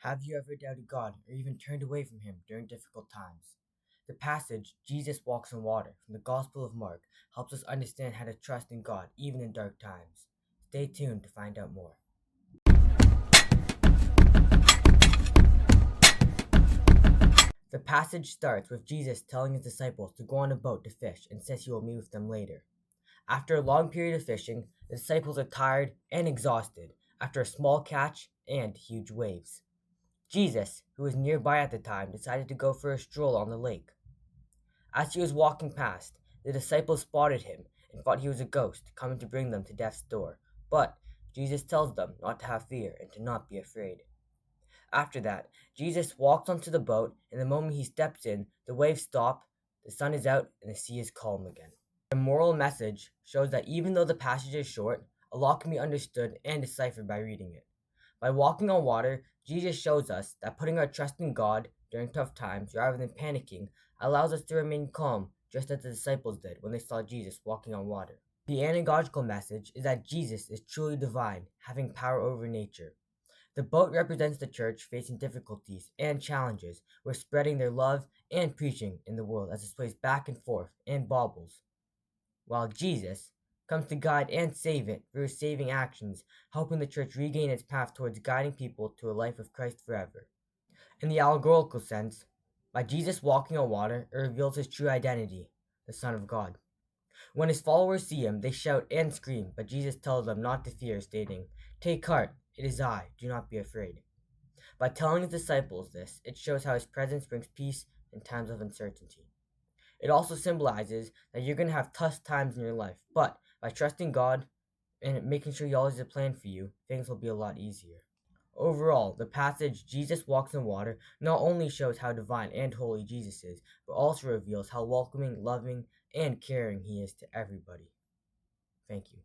Have you ever doubted God or even turned away from Him during difficult times? The passage, Jesus Walks on Water, from the Gospel of Mark, helps us understand how to trust in God even in dark times. Stay tuned to find out more. The passage starts with Jesus telling his disciples to go on a boat to fish and says he will meet with them later. After a long period of fishing, the disciples are tired and exhausted after a small catch and huge waves. Jesus, who was nearby at the time, decided to go for a stroll on the lake. As he was walking past, the disciples spotted him and thought he was a ghost coming to bring them to death's door. But Jesus tells them not to have fear and to not be afraid. After that, Jesus walks onto the boat, and the moment he steps in, the waves stop, the sun is out, and the sea is calm again. The moral message shows that even though the passage is short, a lot can be understood and deciphered by reading it. By walking on water, Jesus shows us that putting our trust in God during tough times rather than panicking allows us to remain calm, just as the disciples did when they saw Jesus walking on water. The anagogical message is that Jesus is truly divine, having power over nature. The boat represents the church facing difficulties and challenges, where spreading their love and preaching in the world as it sways back and forth and bobbles, while Jesus comes to guide and save it through his saving actions, helping the church regain its path towards guiding people to a life of Christ forever. In the allegorical sense, by Jesus walking on water, it reveals his true identity, the Son of God. When his followers see him, they shout and scream, but Jesus tells them not to fear, stating, "Take heart, it is I, do not be afraid." By telling his disciples this, it shows how his presence brings peace in times of uncertainty. It also symbolizes that you're going to have tough times in your life, but by trusting God and making sure He always has a plan for you, things will be a lot easier. Overall, the passage Jesus walks on water not only shows how divine and holy Jesus is, but also reveals how welcoming, loving, and caring He is to everybody. Thank you.